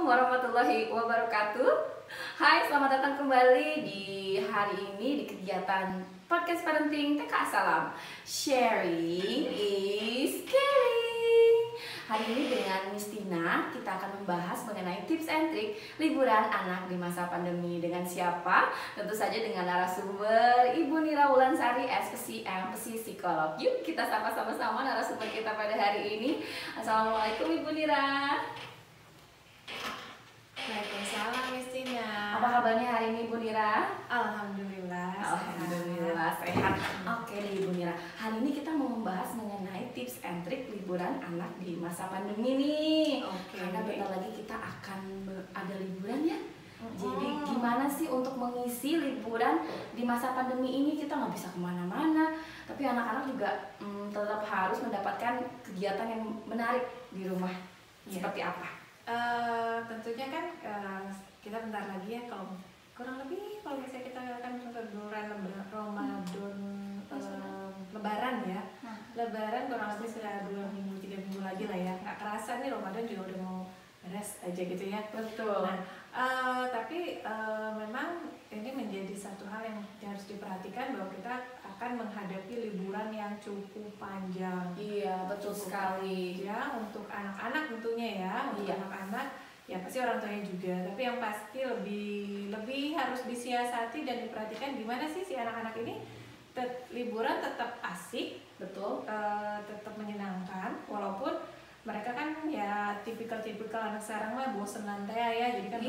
warahmatullahi wabarakatuh. Hai, selamat datang kembali di hari ini di kegiatan podcast parenting TK Salam. Sharing is caring. Hari ini dengan Miss Tina kita akan membahas mengenai tips and trik liburan anak di masa pandemi. Dengan siapa? Tentu saja dengan narasumber Ibu Nira Wulansari, SPCM, psikolog. Yuk kita sapa sama-sama narasumber kita pada hari ini. Assalamualaikum Ibu Nira. Waalaikumsalam Miss Tina. Apa kabarnya hari ini Ibu Nira? Alhamdulillah. Alhamdulillah sehat. Oke deh Ibu Nira. Hari ini kita mau membahas mengenai tips and trik liburan anak di masa pandemi nih. Karena bentar lagi kita akan ada liburan ya. Jadi gimana sih untuk mengisi liburan di masa pandemi ini? Kita nggak bisa kemana-mana, tapi anak-anak juga tetap harus mendapatkan kegiatan yang menarik di rumah. Seperti apa? Tentunya kan kita bentar lagi ya, kalau kurang lebih kalau misalnya kita akan liburan Ramadan, Lebaran ya. Lebaran kurang lebih sudah 2 minggu 3 minggu lagi lah ya. Nggak kerasa nih Ramadan juga udah mau beres aja gitu ya. Betul. Nah, tapi memang ini menjadi satu hal yang harus diperhatikan bahwa kita akan menghadapi liburan yang cukup panjang. Iya, betul sekali. Ya, untuk anak-anak tentunya ya, untuk anak-anak ya pasti orang tuanya juga. Tapi yang pasti lebih harus disiasati dan diperhatikan gimana sih si anak-anak ini liburan tetap asik, betul, tetap menyenangkan walaupun mereka kan ya tipikal anak sekarang lah bosen lantai ya, jadi kan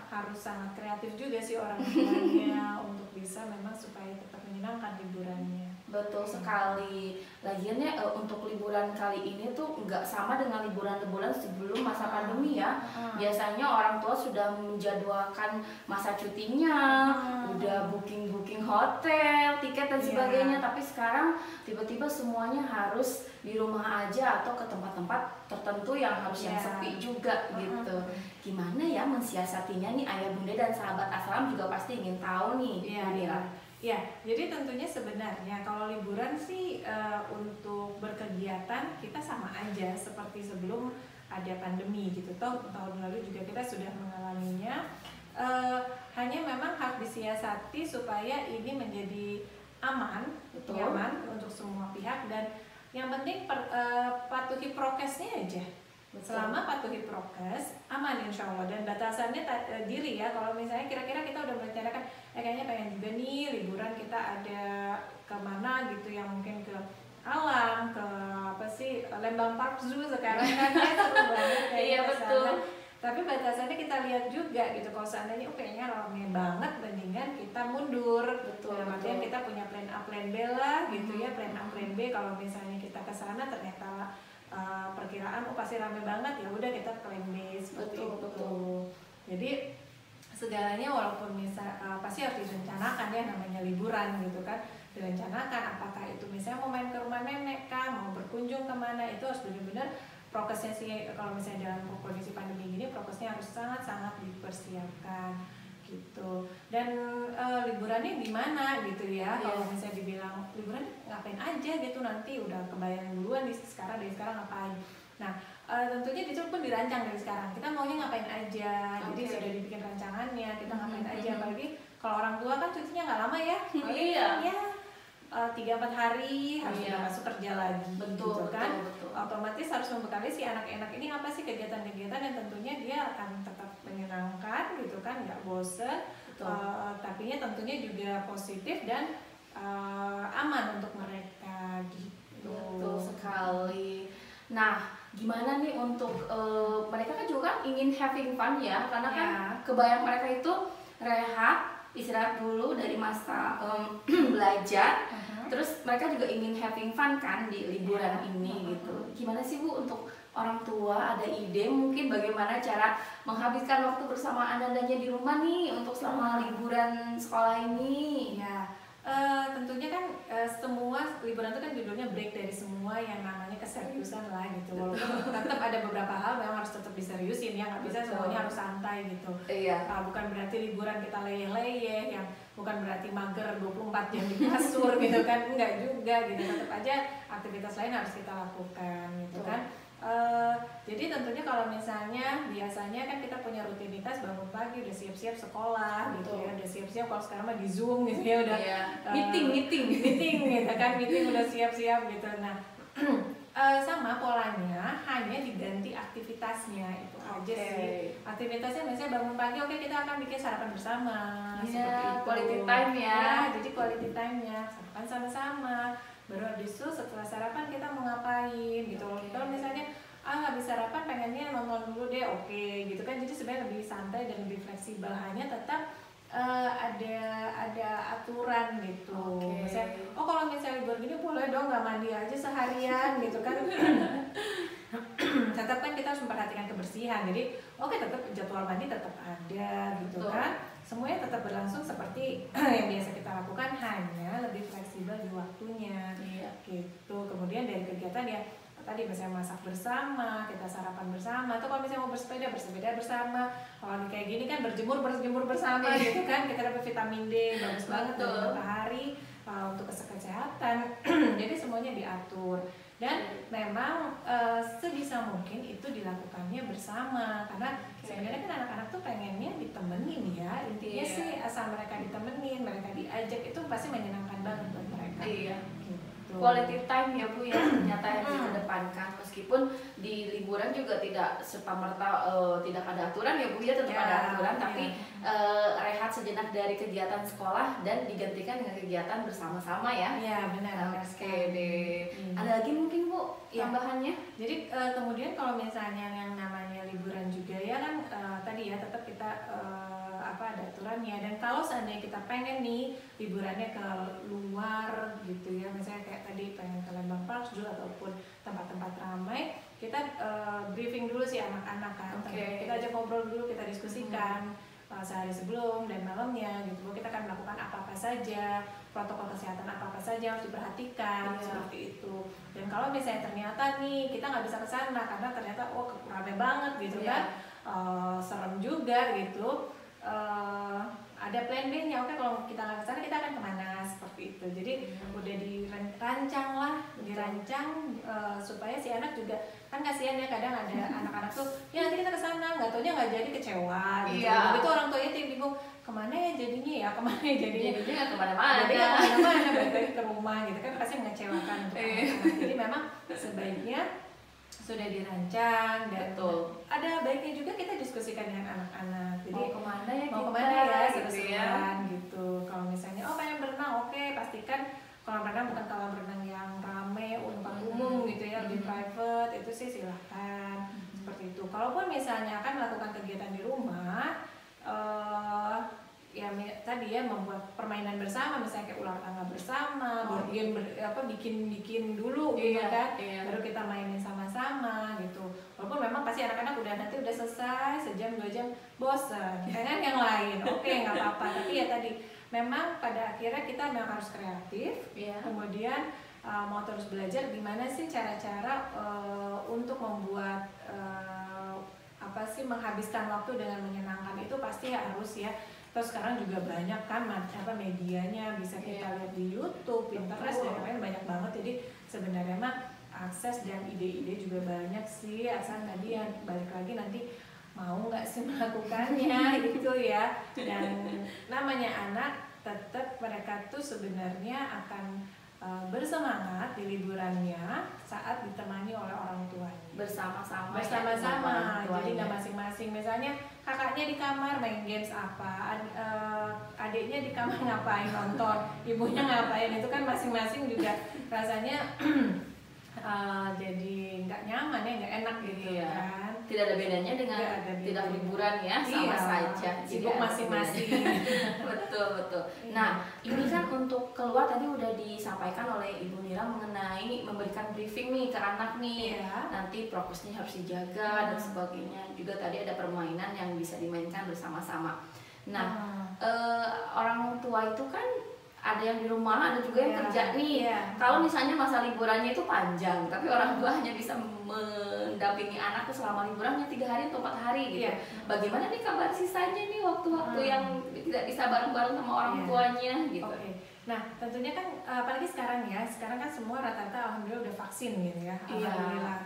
harus sangat kreatif juga sih orang tuanya untuk bisa memang supaya tetap menyenangkan liburannya. Betul sekali. Lagiannya untuk liburan kali ini tuh nggak sama dengan liburan-liburan sebelum masa pandemi ya. Biasanya orang tua sudah menjadwalkan masa cutinya, udah booking hotel, tiket dan sebagainya. Tapi sekarang tiba-tiba semuanya harus di rumah aja atau ke tempat-tempat tertentu yang harus yang sepi juga gitu. Gimana ya mensiasatinya nih ayah bunda dan sahabat Assalam juga pasti ingin tahu nih. Ya, jadi tentunya sebenarnya kalau liburan sih untuk berkegiatan kita sama aja seperti sebelum ada pandemi gitu. Tahun lalu juga kita sudah mengalaminya. Hanya memang harus disiasati supaya ini menjadi aman, nyaman untuk semua pihak, dan yang penting patuhi prokesnya aja. Selama patuhi prokes, aman insya Allah. Dan batasannya diri ya, kalau misalnya kira-kira kita udah merencanakan kayaknya pengen juga nih liburan kita ada kemana gitu, yang mungkin ke alam, ke apa sih, Lembang Park Zoo sekarang kan ya, seru banget iya betul. Tapi batasannya kita lihat juga gitu, kalau seandainya kayaknya ramai banget, mendingan kita mundur. Betul. Artinya kita punya plan A, plan B lah gitu ya, plan A, plan B. Kalau misalnya kita ke sana ternyata perkiraan pasti ramai banget, ya udah kita plan B seperti itu. Betul. Jadi segalanya walaupun pasti harus direncanakan ya, namanya liburan gitu kan, direncanakan apakah itu misalnya mau main ke rumah nenek kah, mau berkunjung kemana, itu harus benar-benar prokesnya sih. Kalau misalnya dalam kondisi pandemi gini, prokesnya harus sangat-sangat dipersiapkan gitu. Dan liburannya di mana gitu ya. Kalau misalnya dibilang liburan ngapain aja gitu, nanti udah kebayang duluan dari sekarang ngapain. Nah, tentunya itu pun dirancang dari sekarang. Kita maunya ngapain aja. Jadi sudah dibikin rancangannya, kita ngapain aja. Apalagi kalau orang tua kan cutinya nggak lama ya. Ya 3-4 hari harus udah masuk kerja lagi. Betul, gitu kan. Betul. Otomatis harus membekali si anak-anak ini apa sih kegiatan-kegiatan yang tentunya dia akan tetap menyenangkan gitu kan, nggak bosen, tapi tentunya juga positif dan aman untuk mereka gitu. Betul sekali. Nah, gimana nih untuk mereka kan juga kan ingin having fun ya, karena kan kebayang mereka itu rehat, istirahat dulu dari masa belajar, terus mereka juga ingin having fun kan di liburan ini gitu. Gimana sih Bu untuk orang tua, ada ide mungkin bagaimana cara menghabiskan waktu bersama anak-anaknya di rumah nih untuk selama liburan sekolah ini? Ya, tentunya kan semua liburan itu kan judulnya break dari semua yang namanya keseriusan lah gitu. Walaupun tetap ada beberapa hal yang harus tetap diseriusin ya, nggak bisa semuanya harus santai gitu. Bukan berarti liburan kita leyeh-leyeh, yang bukan berarti mager 24 jam di kasur gitu kan, enggak juga gitu. Tetap aja aktivitas lain harus kita lakukan gitu kan. Jadi tentunya tentunya kalau misalnya biasanya kan kita punya rutinitas bangun pagi udah siap-siap sekolah gitu ya, udah siap-siap, kalau sekarang mah di Zoom gitu ya udah meeting gitu kan, meeting udah siap-siap gitu. Nah sama polanya, hanya diganti aktivitasnya itu aja sih. Aktivitasnya misalnya bangun pagi, oke kita akan bikin sarapan bersama, seperti itu. Quality time ya. Jadi quality time-nya sarapan sama-sama. Baru habis itu setelah sarapan kita mau ngapain gitu. Kalau misalnya habis sarapan pengennya nonton dulu deh, oke gitu kan. Jadi sebenarnya lebih santai dan lebih fleksibel, hanya tetap ada aturan gitu. Misalnya, kalau misalnya libur gini boleh dong nggak mandi aja seharian gitu kan. Tetap kan kita harus memperhatikan kebersihan. Jadi tetap jadwal mandi tetap ada gitu kan. Semuanya tetap berlangsung seperti yang biasa kita lakukan, hanya lebih fleksibel di waktunya gitu. Kemudian dari kegiatan ya tadi misalnya masak bersama, kita sarapan bersama, atau kalau misalnya mau bersepeda bersama. Kalau kayak gini kan berjemur bersama gitu kan, kita dapat vitamin D bagus banget dari matahari untuk kesehatan. Jadi semuanya diatur dan memang sebisa mungkin itu dilakukannya bersama, karena sebenarnya kan anak-anak tuh pengennya ditemenin ya, intinya sih asal mereka ditemenin, mereka diajak, itu pasti menyenangkan banget buat mereka. Quality time ya Bu ya, ternyata yang dikedepankan, meskipun di liburan juga tidak serta-merta tidak ada aturan ya Bu ya, tetap ada aturan, tapi rehat sejenak dari kegiatan sekolah dan digantikan dengan kegiatan bersama-sama ya. Iya benar. Oke deh. Ada lagi mungkin Bu tambahannya? Jadi kemudian kalau misalnya yang namanya liburan juga ya kan tadi ya tetap kita ada aturannya, dan kalau seandainya kita pengen nih liburannya ke luar gitu ya, misalnya kayak tadi pengen ke Lembang Park juga ataupun tempat-tempat ramai, kita briefing dulu sih anak-anak kan. Kita ajak ngobrol dulu, kita diskusikan sehari sebelum dan malamnya gitu, bahwa kita akan melakukan apa-apa saja, protokol kesehatan apa-apa saja harus diperhatikan seperti itu. Dan kalau misalnya ternyata nih kita nggak bisa ke sana karena ternyata rame banget gitu kan, serem juga gitu, ada plan B-nya. Kalau kita nggak kesana kita akan kemana, seperti itu. Jadi udah dirancang supaya si anak juga kan, kasihan ya kadang ada anak-anak tuh ya nanti kita kesana, nggak taunya nggak jadi, kecewa gitu. Begitu orang tuanya tuh bingung kemana ya jadinya jadinya nggak kemana-mana, balik lagi ke rumah gitu kan, pasti mengecewakan untuk anak-anak. Jadi memang sebaiknya sudah dirancang, dan ada baiknya juga kita diskusikan dengan anak-anak. Jadi mau kemana ya seru-seruan gitu. Kalau misalnya pengen berenang, pastikan kolam renang bukan kolam renang yang rame untuk umum gitu ya, lebih private, itu sih silahkan seperti itu. Kalaupun misalnya akan melakukan kegiatan di rumah, ya tadi ya membuat permainan bersama, misalnya kayak ular tangga bersama, board game bikin dulu gitu kan, baru kita mainin sama-sama gitu. Walaupun memang pasti anak-anak nanti udah selesai sejam 2 jam bosan, pengen yang lain, nggak apa-apa. Tapi ya tadi memang pada akhirnya kita memang harus kreatif, kemudian mau terus belajar gimana sih cara-cara untuk membuat menghabiskan waktu dengan menyenangkan, itu pasti harus ya. Terus sekarang juga banyak kan medianya, bisa kita lihat di YouTube, Pinterest dan lain-lain, banyak banget. Jadi sebenarnya mah akses dan ide-ide juga banyak sih, asal tadi yang balik lagi nanti mau nggak sih melakukannya gitu ya. Dan namanya anak, tetap mereka tuh sebenarnya akan bersemangat di liburannya saat ditemani oleh orang tuanya, bersama-sama. Jadi nggak masing-masing, misalnya kakaknya di kamar main games apa, adiknya di kamar ngapain, nonton, ibunya ngapain, itu kan masing-masing juga rasanya jadi nggak nyaman ya, nggak enak gitu kan. Tidak ada bedanya dengan tidak liburan ya, sama saja, sibuk masing-masing. Betul. Nah, ini kan untuk keluar tadi udah disampaikan oleh Ibu Nira mengenai memberikan briefing nih ke anak nih, nanti prokesnya harus dijaga dan sebagainya. Juga tadi ada permainan yang bisa dimainkan bersama-sama. Nah, orang tua itu kan ada yang di rumah, ada juga yang kerja nih. Kalau misalnya masa liburannya itu panjang, tapi orang tua hanya bisa mendampingi anak tuh selama liburannya 3 hari atau 4 hari gitu. Bagaimana nih kabar sisanya nih, waktu-waktu yang tidak bisa bareng-bareng sama orang tuanya gitu. Nah, tentunya kan apalagi sekarang kan semua rata-rata alhamdulillah udah vaksin gitu ya. Alhamdulillah,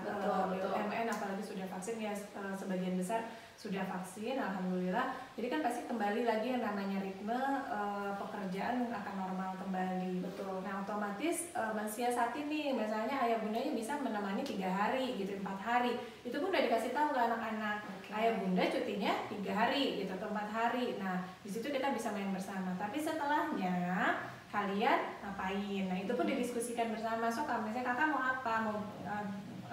BUMN apalagi sudah vaksin ya sebagian besar sudah vaksin, alhamdulillah. Jadi kan pasti kembali lagi yang namanya ritme pekerjaan akan normal kembali. Betul. Nah otomatis mensiasati nih, misalnya ayah bundanya bisa menemani 3 hari gitu, 4 hari. Itu pun udah dikasih tahu ke anak-anak. Ayah bunda cutinya 3 hari gitu atau 4 hari. Nah di situ kita bisa main bersama. Tapi setelahnya kalian ngapain? Nah itu pun didiskusikan bersama. So misalnya kakak mau apa, mau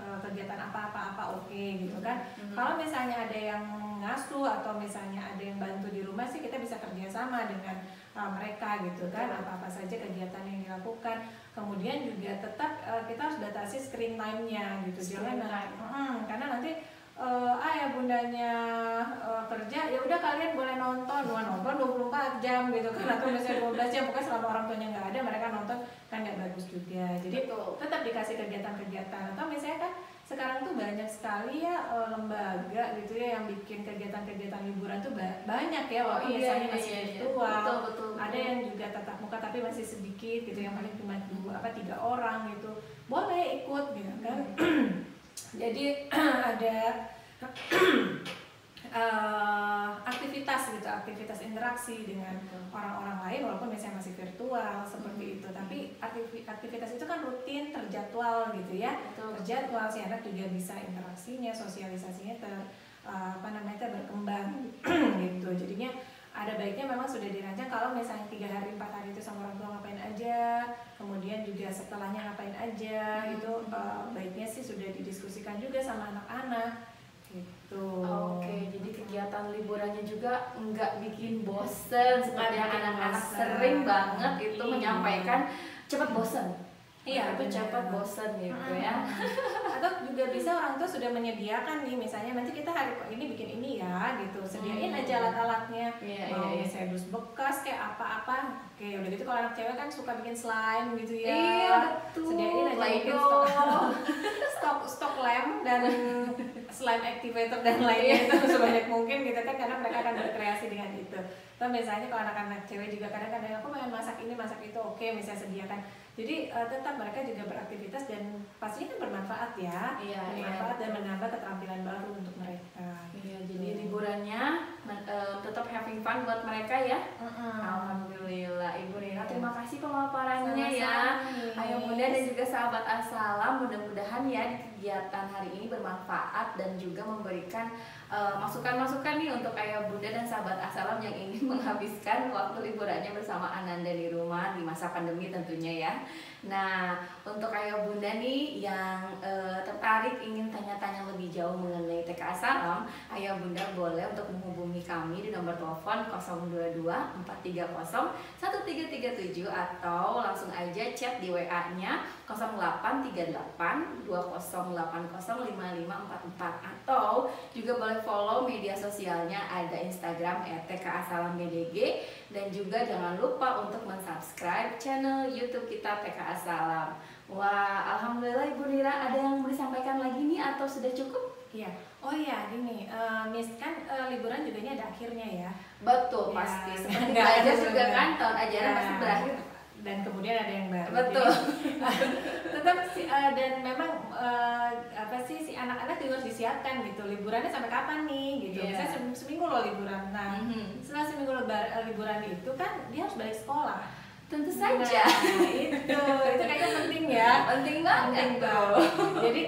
kegiatan apa oke gitu kan. Kalau misalnya ada yang ngasuh atau misalnya ada yang bantu di rumah sih kita bisa kerjasama dengan mereka gitu kan. Apa saja kegiatan yang dilakukan. Kemudian juga tetap kita harus batasi screen time-nya gitu. Jangan karena nanti ayah bundanya kerja, ya udah kalian boleh nonton 24 jam gitu kan, atau misalnya 12 jam, pokoknya selama orang tuanya nggak ada mereka nonton kan nggak bagus juga. Jadi tetap dikasih kegiatan-kegiatan. Atau misalnya kan sekarang tuh banyak sekali ya lembaga gitu ya yang bikin kegiatan-kegiatan liburan tuh banyak ya, walaupun misalnya masih virtual. Betul. Ada yang juga tatap muka tapi masih sedikit gitu, yang paling cuma 3 orang gitu, boleh ikut gitu kan. Jadi ada aktivitas interaksi dengan orang-orang lain walaupun misalnya masih virtual seperti itu. Tapi aktivitas itu kan rutin, terjadwal gitu ya. Terjadwal, si anak juga bisa interaksinya, sosialisasinya berkembang gitu. Jadinya ada baiknya memang sudah dirancang kalau misalnya 3 hari 4 hari itu sama orang tua ngapain aja, kemudian juga setelahnya ngapain aja, itu baiknya sih sudah didiskusikan juga sama anak-anak gitu. Oke, jadi kegiatan liburannya juga nggak bikin bosen seperti yang anak-anak sering banget itu menyampaikan cepat bosen. Iya, itu cepat bosen gitu ya. Atau juga bisa orang tua sudah menyediakan nih, misalnya nanti kita hari ini bikin ini ya gitu, sediain aja alat-alatnya, mau misalnya dus bekas kayak apa-apa. Oke, udah gitu kalau anak cewek kan suka bikin slime gitu ya. Iya betul. Sediain aja bikin stok lem dan slime activator dan lainnya itu sebanyak mungkin gitu kan, karena mereka akan berkreasi dengan itu. Atau misalnya kalau anak-anak cewek juga kadang-kadang aku pengen masak ini masak itu, oke misalnya sediakan. Jadi tetap mereka juga beraktivitas dan pastinya kan bermanfaat ya, bermanfaat dan menambah keterampilan baru untuk mereka. Iya, jadi liburannya tetap having fun buat mereka ya. Alhamdulillah, Ibu Nina, terima kasih pemaparannya ya. Ayah bunda dan juga sahabat Assalam, mudah-mudahan ya di kegiatan hari ini bermanfaat dan juga memberikan masukan-masukan nih untuk ayah bunda dan sahabat Assalam yang ingin menghabiskan waktu liburannya bersama Ananda di rumah di masa pandemi tentunya ya. Nah, untuk ayah bunda nih yang tertarik ingin tanya-tanya lebih jauh mengenai TK Assalam, ayah bunda boleh untuk menghubungi kami di nomor telepon 022 430 1337 atau langsung aja chat di WA-nya 0838 2080 5544, atau juga boleh follow media sosialnya, ada Instagram @TKAssalambdg, dan juga jangan lupa untuk mensubscribe channel YouTube kita TK Assalam. Wah, alhamdulillah Ibu Nira, ada yang mau disampaikan lagi nih atau sudah cukup? Iya. Oh iya, gini, Miss kan liburan juga ini ada akhirnya ya. Betul, pasti. Seperti belajar juga kan, tahun ajaran pasti berakhir. Dan kemudian ada yang baru. Betul. Tetap dan memang si anak-anak juga harus disiapkan gitu. Liburannya sampai kapan nih gitu. Misalnya seminggu loh liburan. Nah, setelah seminggu liburan itu kan dia harus balik sekolah. Tentu saja. Nah, itu kayaknya penting ya. Penting banget tuh. Jadi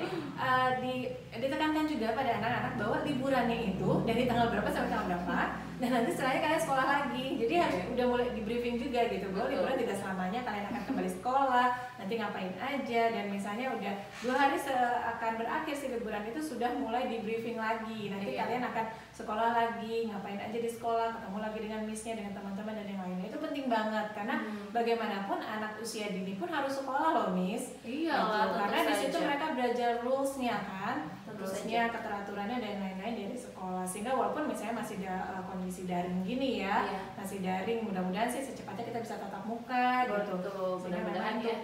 ditekankan juga pada anak-anak bahwa liburannya itu dari tanggal berapa sampai tanggal berapa, dan nanti setelahnya kalian sekolah lagi. Jadi harus udah mulai di briefing juga gitu bahwa liburan tidak selamanya kalian akan kembali sekolah, nanti ngapain aja, dan misalnya udah 2 hari akan berakhir si liburan itu sudah mulai di briefing lagi. Nanti kalian akan sekolah lagi, ngapain aja di sekolah, ketemu lagi dengan missnya, dengan teman-teman dan yang lainnya. Itu penting banget karena bagaimanapun anak usia dini pun harus sekolah loh, Miss. Iya gitu. Karena di situ mereka belajar rules-nya kan, rules-nya, keteraturannya dan lain-lain dari sekolah. Sehingga walaupun misalnya masih ada kondisi daring gini ya, masih daring, mudah-mudahan sih secepatnya kita bisa tatap muka gitu. Mudah-mudahan itu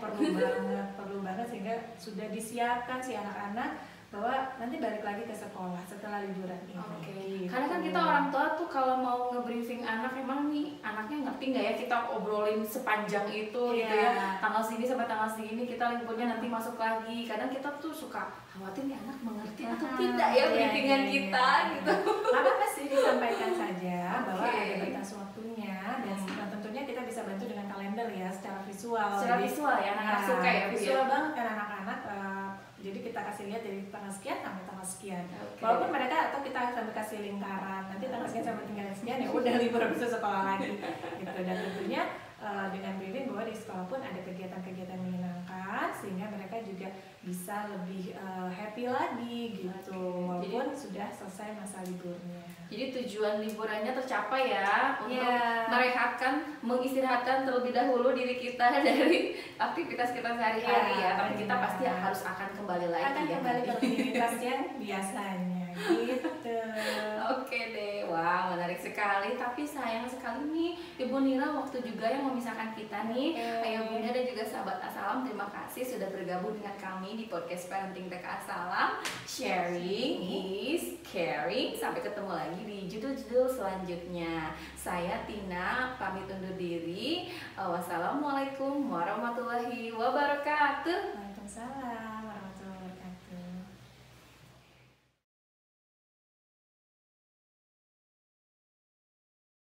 perlu banget sehingga sudah disiapkan si anak-anak bahwa nanti nanti balik lagi ke sekolah setelah liburan ini. Oke. Gitu. Karena kan kita orang tua tuh kalau mau nge-briefing anak, emang nih anaknya ngerti nggak ya kita obrolin sepanjang itu gitu ya. Tanggal segini sampai tanggal segini kita liburnya nanti masuk lagi. Kadang kita tuh suka khawatir nih anak mengerti atau tidak ya briefingan kita gitu. Nggak apa-apa sih, disampaikan saja bahwa ada batas waktunya dan tentunya kita bisa bantu dengan kalender ya secara visual. Secara visual ya, anak-anak suka ya Bu ya. Visual banget kan anak-anak. Jadi kita kasih lihat dari tanggal sekian sampai tanggal sekian. Okay. Walaupun mereka atau kita sampai kasih lingkaran. Nanti tanggal sekian sampai tanggal sekian ya udah libur bisa sekolah lagi. Gitu. Dan tentunya dengan briefing bahwa di sekolah pun ada kegiatan-kegiatan menyenangkan sehingga mereka juga bisa lebih happy lagi gitu. Walaupun sudah selesai masa liburnya. Jadi tujuan liburannya tercapai ya untuk merehatkan, mengistirahatkan terlebih dahulu diri kita dari aktivitas kita sehari-hari ya. Tapi kita pasti harus akan kembali lagi akan ya. Kembali ke aktivitas yang biasanya gitu. Oke deh, wow menarik sekali. Tapi sayang sekali nih Ibu Nira waktu juga yang memisahkan kita nih. Ayah Bunda dan juga sahabat Asalam, terima kasih sudah bergabung dengan kami di podcast Parenting TK Asalam. Sharing is caring. Sampai ketemu lagi di judul-judul selanjutnya. Saya Tina pamit undur diri. Wassalamualaikum warahmatullahi wabarakatuh. Waalaikumsalam.